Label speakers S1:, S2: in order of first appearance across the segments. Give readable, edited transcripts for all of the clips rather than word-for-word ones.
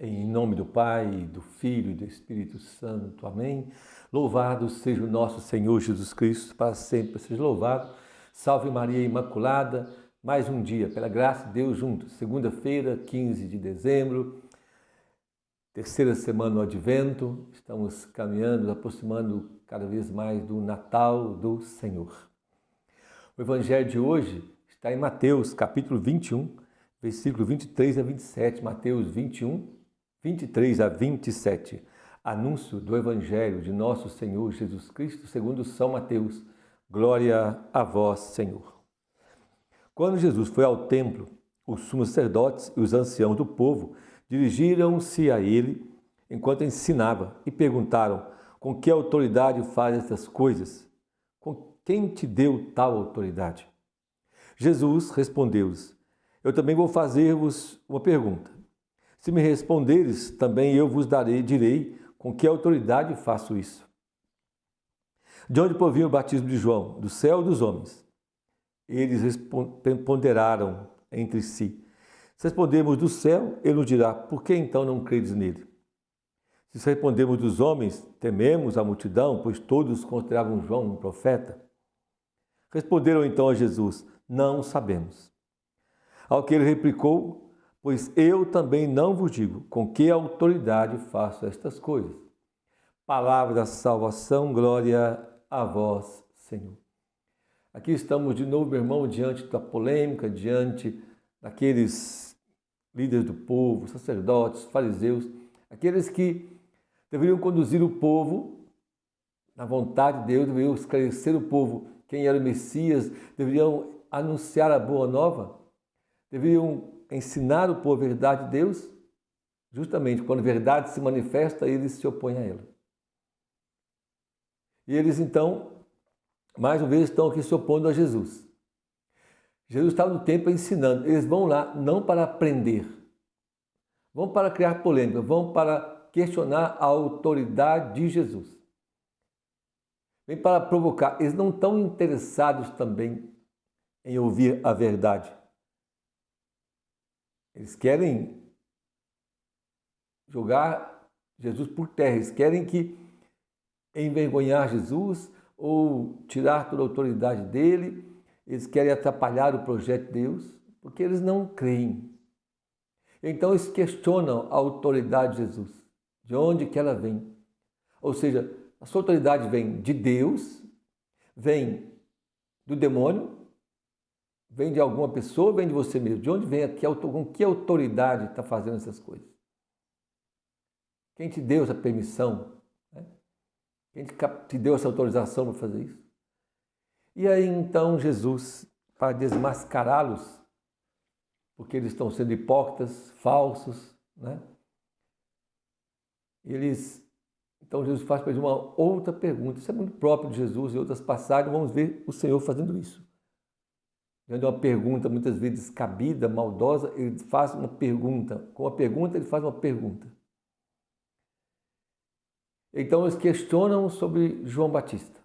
S1: Em nome do Pai, do Filho e do Espírito Santo. Amém. Louvado seja o nosso Senhor Jesus Cristo, para sempre seja louvado. Salve Maria Imaculada, mais um dia, pela graça de Deus juntos. Segunda-feira, 15 de dezembro, terceira semana do Advento. Estamos caminhando, aproximando cada vez mais do Natal do Senhor. O Evangelho de hoje está em Mateus, capítulo 21, versículo 23 a 27. Mateus 21, 23 a 27. Anúncio do Evangelho de nosso Senhor Jesus Cristo segundo São Mateus. Glória a vós, Senhor. Quando Jesus foi ao templo, os sumos sacerdotes e os anciãos do povo dirigiram-se a ele enquanto ensinava e perguntaram: com que autoridade faz estas coisas? Quem te deu tal autoridade? Jesus respondeu-lhes: eu também vou fazer-vos uma pergunta. Se me responderes, também eu vos direi com que autoridade faço isso. De onde provém o batismo de João? Do céu ou dos homens? Eles ponderaram entre si. Se respondemos do céu, ele nos dirá: por que então não credes nele? Se respondemos dos homens, tememos a multidão, pois todos consideravam João um profeta. Responderam então a Jesus: não sabemos. Ao que ele replicou: pois eu também não vos digo com que autoridade faço estas coisas. Palavra da salvação, glória a vós, Senhor. Aqui estamos de novo, meu irmão, diante da polêmica, diante daqueles líderes do povo, sacerdotes, fariseus, aqueles que deveriam conduzir o povo na vontade de Deus, deveriam esclarecer o povo quem era o Messias, deveriam anunciar a boa nova, deveriam ensinar o povo a verdade de Deus. Justamente quando a verdade se manifesta, eles se opõem a ela. E eles então, mais uma vez, estão aqui se opondo a Jesus. Jesus está no templo ensinando. Eles vão lá não para aprender, vão para criar polêmica, vão para questionar a autoridade de Jesus. Vem para provocar. Eles não estão interessados também em ouvir a verdade. Eles querem jogar Jesus por terra, eles querem envergonhar Jesus ou tirar toda a autoridade dele, eles querem atrapalhar o projeto de Deus, porque eles não creem. Então eles questionam a autoridade de Jesus, de onde que ela vem. Ou seja, a sua autoridade vem de Deus, vem do demônio, vem de alguma pessoa, vem de você mesmo? De onde vem aqui? Com que autoridade está fazendo essas coisas? Quem te deu essa permissão? Quem te deu essa autorização para fazer isso? E aí então Jesus, para desmascará-los, porque eles estão sendo hipócritas, falsos, Então Jesus faz para eles uma outra pergunta. Isso é muito próprio de Jesus e outras passagens. Vamos ver o Senhor fazendo isso. Diante de uma pergunta muitas vezes descabida, maldosa, ele faz uma pergunta. Com a pergunta, ele faz uma pergunta. Então, eles questionam sobre João Batista.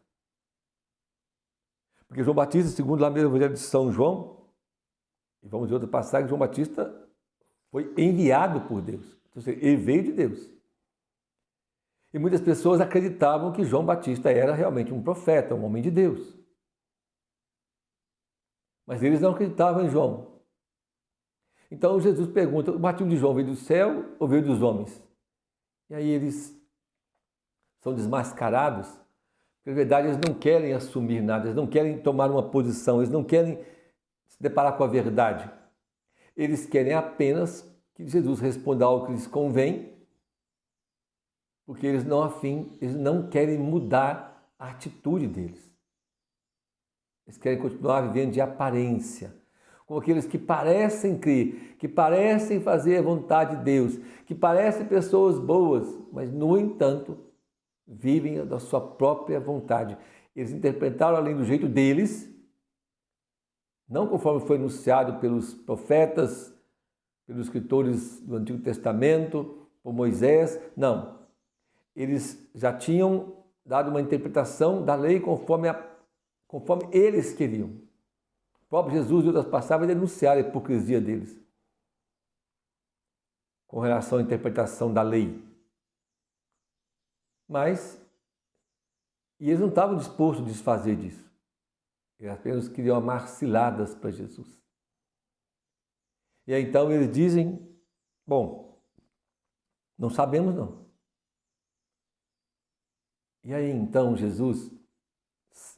S1: Porque João Batista, segundo lá mesmo o Evangelho de São João, e vamos ver outra passagem, João Batista foi enviado por Deus. Então, ele veio de Deus. E muitas pessoas acreditavam que João Batista era realmente um profeta, um homem de Deus. Mas eles não acreditavam em João. Então Jesus pergunta: o batismo de João veio do céu ou veio dos homens? E aí eles são desmascarados. Porque, na verdade, eles não querem assumir nada, eles não querem tomar uma posição, eles não querem se deparar com a verdade. Eles querem apenas que Jesus responda algo que lhes convém, porque eles não querem mudar a atitude deles. Eles querem continuar vivendo de aparência, como aqueles que parecem crer, que parecem fazer a vontade de Deus, que parecem pessoas boas, mas, no entanto, vivem da sua própria vontade. Eles interpretaram a lei do jeito deles, não conforme foi anunciado pelos profetas, pelos escritores do Antigo Testamento, por Moisés, não. Eles já tinham dado uma interpretação da lei conforme eles queriam. O próprio Jesus e outras passagens denunciaram a hipocrisia deles. com relação à interpretação da lei. E eles não estavam dispostos a desfazer disso. Eles apenas queriam amar ciladas para Jesus. E aí então eles dizem, bom, não sabemos não. E aí então Jesus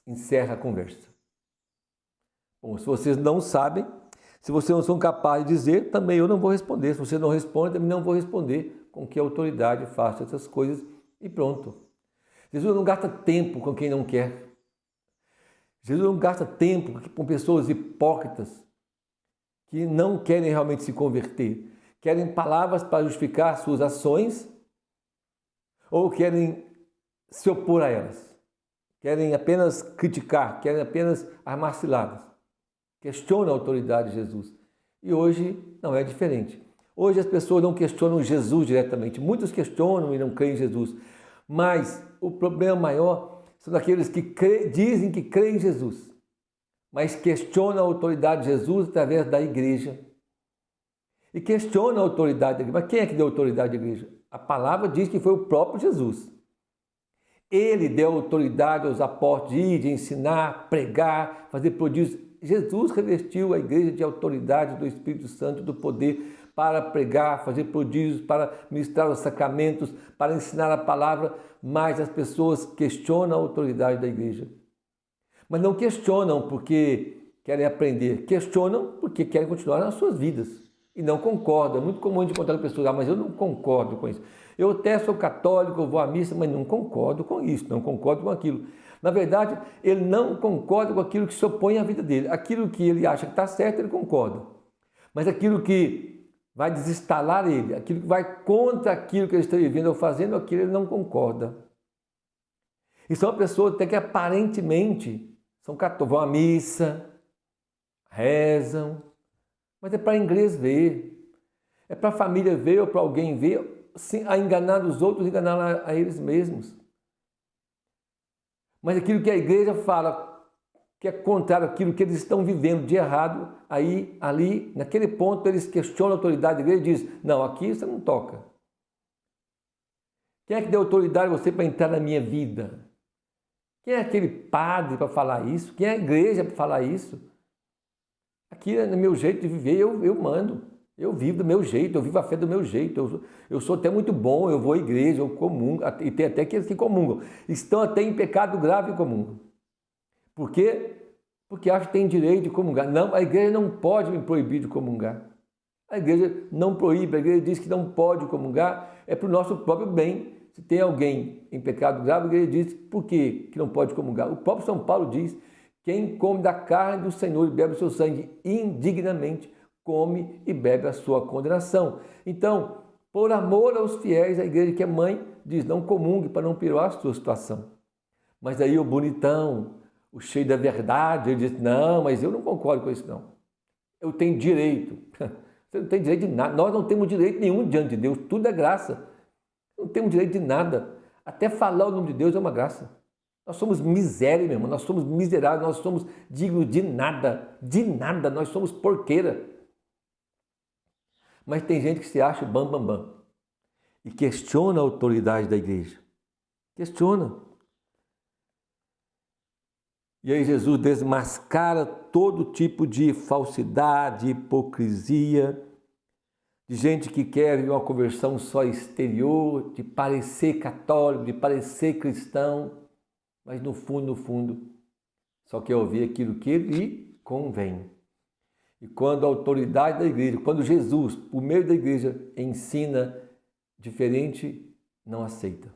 S1: encerra a conversa. Bom, se vocês não sabem, se vocês não são capazes de dizer, também eu não vou responder. Se você não responde, também não vou responder. Com que autoridade faço essas coisas e pronto. Jesus não gasta tempo com quem não quer. Jesus não gasta tempo com pessoas hipócritas que não querem realmente se converter. Querem palavras para justificar suas ações ou querem se opor a elas. Querem apenas criticar, querem apenas armar ciladas. Questionam a autoridade de Jesus. E hoje não é diferente. Hoje as pessoas não questionam Jesus diretamente. Muitos questionam e não creem em Jesus. Mas o problema maior são aqueles que dizem que creem em Jesus, mas questionam a autoridade de Jesus através da igreja. E questionam a autoridade da igreja. Mas quem é que deu autoridade à igreja? A palavra diz que foi o próprio Jesus. Ele deu autoridade aos apóstolos de ir, de ensinar, pregar, fazer prodígios. Jesus revestiu a igreja de autoridade do Espírito Santo, do poder para pregar, fazer prodígios, para ministrar os sacramentos, para ensinar a palavra, mas as pessoas questionam a autoridade da igreja. Mas não questionam porque querem aprender, questionam porque querem continuar nas suas vidas e não concordam. É muito comum a gente encontrar pessoas, mas eu não concordo com isso. Eu até sou católico, eu vou à missa, mas não concordo com isso, não concordo com aquilo. Na verdade, ele não concorda com aquilo que se opõe à vida dele. Aquilo que ele acha que está certo, ele concorda. Mas aquilo que vai desinstalar ele, aquilo que vai contra aquilo que ele está vivendo ou fazendo, aquilo ele não concorda. E são pessoas até que aparentemente são católicos, vão à missa, rezam, mas é para a igreja ver, é para a família ver ou para alguém ver, a enganar os outros, enganar a eles mesmos. Mas aquilo que a igreja fala, que é contrário àquilo que eles estão vivendo de errado, aí, ali, naquele ponto, eles questionam a autoridade da igreja e dizem, não, aqui você não toca. Quem é que deu autoridade a você para entrar na minha vida? Quem é aquele padre para falar isso? Quem é a igreja para falar isso? Aqui é no meu jeito de viver, eu mando. Eu vivo do meu jeito, eu vivo a fé do meu jeito. Eu sou até muito bom, eu vou à igreja, eu comungo, e tem até aqueles que comungam. Estão até em pecado grave e comungam. Por quê? Porque acham que tem direito de comungar. Não, a igreja não pode me proibir de comungar. A igreja não proíbe, a igreja diz que não pode comungar, é para o nosso próprio bem. Se tem alguém em pecado grave, a igreja diz por quê que não pode comungar. O próprio São Paulo diz, quem come da carne do Senhor e bebe o seu sangue indignamente, come e bebe a sua condenação. Então, por amor aos fiéis, a igreja que é mãe diz, não comungue para não piorar a sua situação. Mas aí o bonitão, o cheio da verdade, ele diz, não, mas eu não concordo com isso não. Eu tenho direito. Você não tem direito de nada. Nós não temos direito nenhum diante de Deus, tudo é graça. Não temos direito de nada. Até falar o nome de Deus é uma graça. Nós somos miséria, meu irmão, nós somos miseráveis, nós somos dignos de nada, nós somos porqueira. Mas tem gente que se acha bam e questiona a autoridade da igreja. Questiona. E aí Jesus desmascara todo tipo de falsidade, hipocrisia, de gente que quer uma conversão só exterior, de parecer católico, de parecer cristão, mas no fundo, só quer ouvir aquilo que lhe convém. E quando a autoridade da igreja, quando Jesus, por meio da igreja, ensina diferente, não aceita.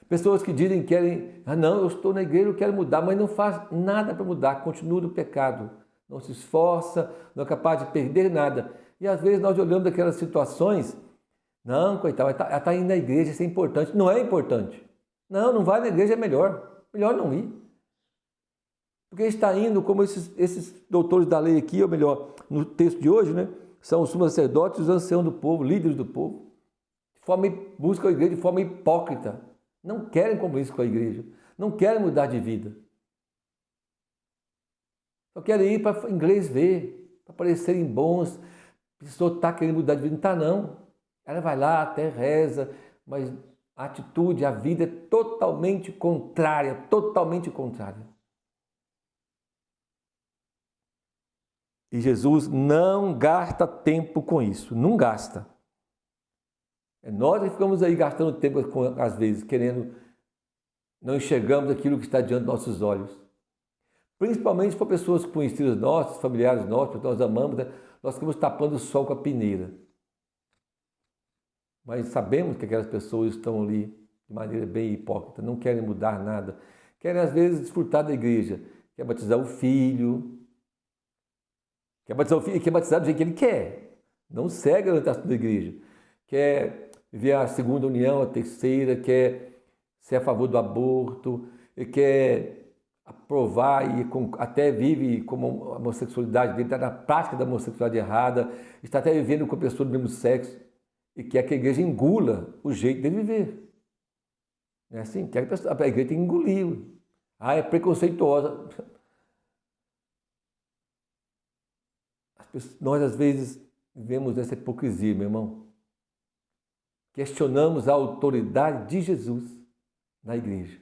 S1: Pessoas que dizem que querem, não, eu estou na igreja, eu quero mudar, mas não faz nada para mudar, continua no pecado, não se esforça, não é capaz de perder nada. E às vezes nós olhamos aquelas situações, não, coitado, ela está indo na igreja, isso é importante. Não é importante. Não vai na igreja, é melhor não ir. Porque está indo como esses doutores da lei aqui, ou melhor, no texto de hoje, né? São os sumos sacerdotes, os anciãos do povo, líderes do povo. Buscam a igreja de forma hipócrita. Não querem compromisso com a igreja. Não querem mudar de vida. Só querem ir para a igreja ver, para parecerem bons, A pessoa está querendo mudar de vida, não está não. Ela vai lá, até reza, mas a atitude, a vida é totalmente contrária, totalmente contrária. E Jesus não gasta tempo com isso, não gasta. É nós que ficamos aí gastando tempo, às vezes, querendo, não enxergamos aquilo que está diante dos nossos olhos. Principalmente se for pessoas conhecidas nossas, familiares nossos, que nós amamos, né? Nós ficamos tapando o sol com a peneira. Mas sabemos que aquelas pessoas estão ali de maneira bem hipócrita, não querem mudar nada, querem às vezes desfrutar da igreja, quer batizar o filho, quer batizar do jeito que ele quer, não segue a orientação da igreja, quer ver a segunda união, a terceira, quer ser a favor do aborto, quer aprovar e até vive como a homossexualidade dele, está na prática da homossexualidade errada, está até vivendo com a pessoa do mesmo sexo e quer que a igreja engula o jeito de viver. Não é assim? Quer que a igreja tem que engolir. Ah, é preconceituosa. Nós, às vezes, vivemos essa hipocrisia, meu irmão. Questionamos a autoridade de Jesus na igreja.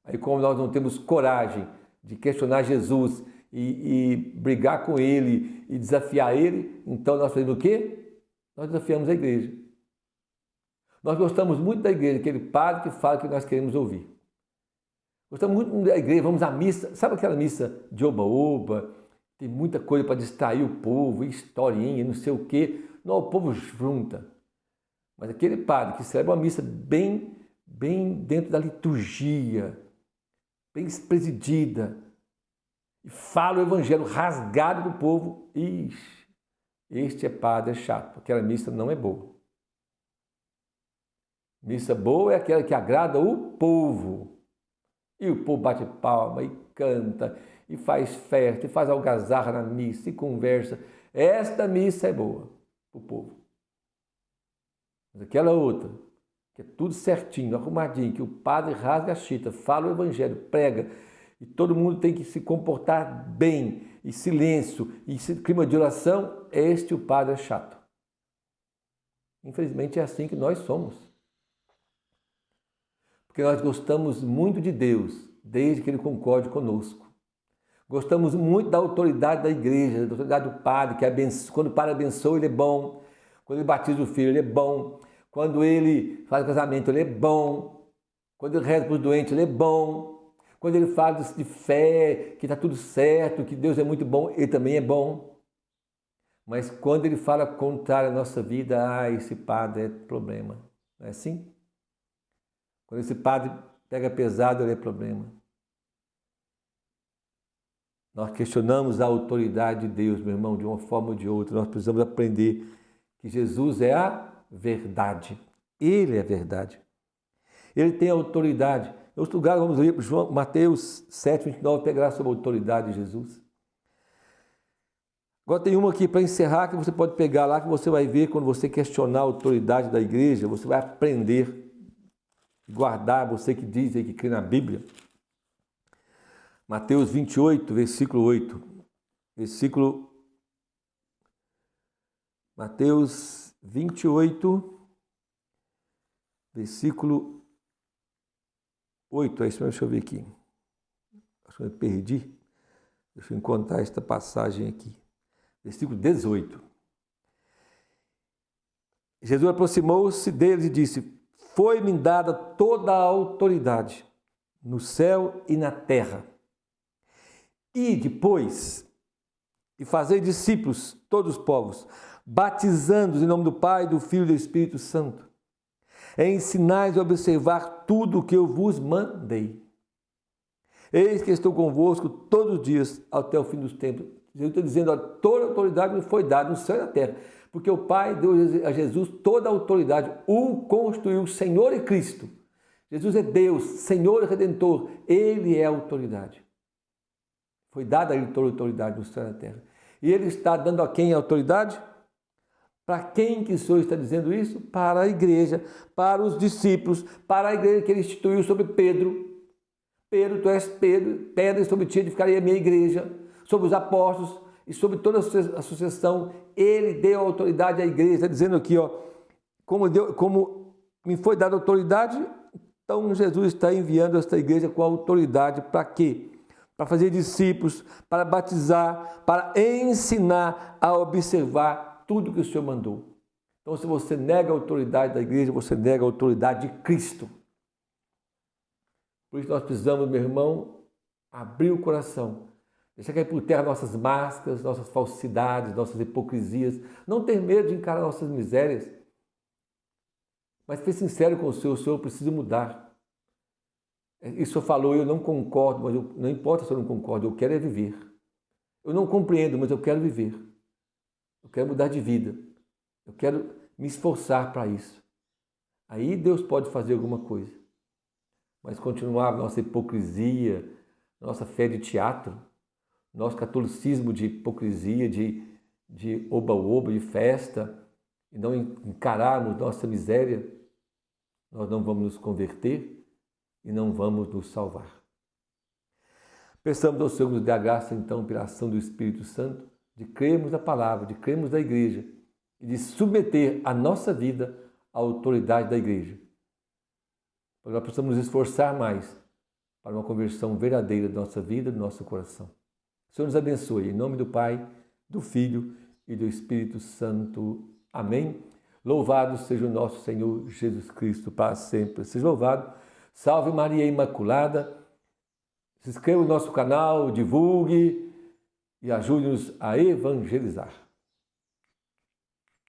S1: Aí, como nós não temos coragem de questionar Jesus e brigar com ele e desafiar ele, então nós fazemos o quê? Nós desafiamos a igreja. Nós gostamos muito da igreja, aquele padre que fala o que nós queremos ouvir. Gostamos muito da igreja, vamos à missa. Sabe aquela missa de oba-oba? Tem muita coisa para distrair o povo, historinha, não sei o quê. Não, o povo junta. Mas aquele padre que celebra uma missa bem dentro da liturgia, bem presidida, e fala o evangelho rasgado do povo, este é padre, é chato, aquela missa não é boa. Missa boa é aquela que agrada o povo. E o povo bate palma e canta, e faz festa, e faz algazarra na missa, e conversa. Esta missa é boa para o povo. Mas aquela outra, que é tudo certinho, arrumadinho, que o padre rasga a chita, fala o evangelho, prega, e todo mundo tem que se comportar bem, e silêncio, e clima de oração, o padre é chato. Infelizmente é assim que nós somos. Porque nós gostamos muito de Deus, desde que Ele concorde conosco. Gostamos muito da autoridade da igreja, da autoridade do padre, que quando o padre abençoa, ele é bom. Quando ele batiza o filho, ele é bom. Quando ele faz o casamento, ele é bom. Quando ele reza para os doentes, ele é bom. Quando ele fala de fé, que está tudo certo, que Deus é muito bom, ele também é bom. Mas quando ele fala contrário à nossa vida, esse padre é problema. Não é assim? Quando esse padre pega pesado, ele é problema. Nós questionamos a autoridade de Deus, meu irmão, de uma forma ou de outra. Nós precisamos aprender que Jesus é a verdade. Ele é a verdade. Ele tem autoridade. Em outro lugar, vamos ler para Mateus 7, 29, pegar sobre a autoridade de Jesus. Agora tem uma aqui para encerrar, que você pode pegar lá, que você vai ver quando você questionar a autoridade da igreja, você vai aprender, guardar, você que diz aí que crê na Bíblia. Mateus 28, versículo 8. Mateus 28, versículo 8. É isso mesmo, deixa eu ver aqui. Acho que eu perdi. Deixa eu encontrar esta passagem aqui. Versículo 18. Jesus aproximou-se deles e disse: foi-me dada toda a autoridade no céu e na terra. E depois, e fazei discípulos, todos os povos, batizando-os em nome do Pai, do Filho e do Espírito Santo. Ensinai-os a observar tudo o que eu vos mandei. Eis que estou convosco todos os dias até o fim dos tempos. Jesus está dizendo, toda a autoridade me foi dada no céu e na terra. Porque o Pai deu a Jesus toda a autoridade, o constituiu Senhor e Cristo. Jesus é Deus, Senhor e Redentor. Ele é a autoridade. Foi dada a ele toda a autoridade no céu e na terra. E ele está dando a quem a autoridade? Para quem que o Senhor está dizendo isso? Para a igreja, para os discípulos, para a igreja que ele instituiu sobre Pedro. Pedro, tu és Pedro, pedra sobre ti edificarei a minha igreja, sobre os apóstolos, e sobre toda a sucessão. Ele deu autoridade à igreja. Está dizendo aqui, ó, como me foi dada autoridade, então Jesus está enviando esta igreja com autoridade para quê? Para fazer discípulos, para batizar, para ensinar a observar tudo que o Senhor mandou. Então, se você nega a autoridade da igreja, você nega a autoridade de Cristo. Por isso nós precisamos, meu irmão, abrir o coração, deixar cair por terra nossas máscaras, nossas falsidades, nossas hipocrisias, não ter medo de encarar nossas misérias, mas ser sincero com o Senhor precisa mudar. Isso eu falou, eu não concordo, mas não importa se eu não concordo, eu quero é viver. Eu não compreendo, mas eu quero viver. Eu quero mudar de vida. Eu quero me esforçar para isso. Aí Deus pode fazer alguma coisa. Mas continuar nossa hipocrisia, nossa fé de teatro, nosso catolicismo de hipocrisia, de oba-oba, de festa, e não encararmos nossa miséria, nós não vamos nos converter e não vamos nos salvar. Peçamos ao Senhor nos dê a graça, então, pela ação do Espírito Santo, de crermos na palavra, de crermos na igreja e de submeter a nossa vida à autoridade da igreja. Para que nós possamos nos esforçar mais para uma conversão verdadeira da nossa vida e do nosso coração. O Senhor nos abençoe. Em nome do Pai, do Filho e do Espírito Santo. Amém. Louvado seja o nosso Senhor Jesus Cristo para sempre. Seja louvado. Salve Maria Imaculada. Se inscreva no nosso canal, divulgue e ajude-nos a evangelizar.